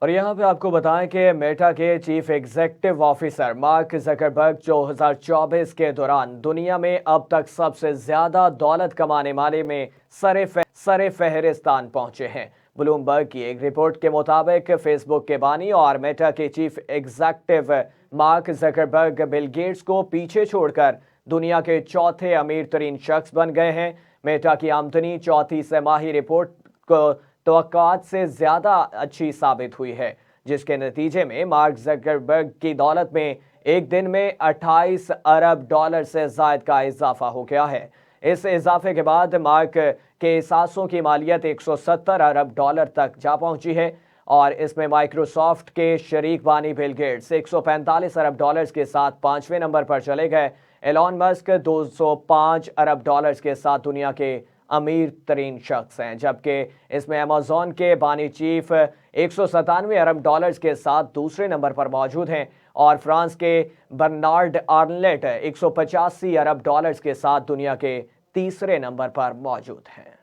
اور یہاں پہ آپ کو بتائیں کہ میٹا کے chief executive officer mark Zuckerberg 2024 کے دوران دنیا میں اب تک سب سے زیادہ دولت کمانے والے میں سر فہرستان پہنچے ہیں۔ بلومبرگ کی ایک رپورٹ کے مطابق فیس بک کے بانی اور میٹا کے chief executive Mark Zuckerberg Bill Gates کو پیچھے چھوڑ کر دنیا کے چوتھے امیر ترین شخص بن گئے ہیں۔ میٹا کی آمدنی چوتھی سہ ماہی رپورٹ کو توقعات سے زیادہ اچھی ثابت ہوئی ہے، جس کے نتیجے میں مارک زکربرگ کی دولت میں ایک دن میں $28 ارب سے زائد کا اضافہ ہو گیا ہے۔ اس اضافے کے بعد مارک کے اثاثوں کی مالیت $170 ارب تک جا پہنچی ہے، اور اس میں مائیکروسافٹ کے شریک بانی بل گیٹس $145 ارب کے ساتھ 5ویں نمبر پر چلے گئے۔ ایلون مسک $205 ارب کے ساتھ دنیا کے امیر ترین شخص ہیں، جبکہ اس میں امازون کے بانی چیف $197 ارب کے ساتھ دوسرے نمبر پر موجود ہیں، اور فرانس کے برنارڈ آرنلٹ $185 ارب کے ساتھ دنیا کے تیسرے نمبر پر موجود ہیں۔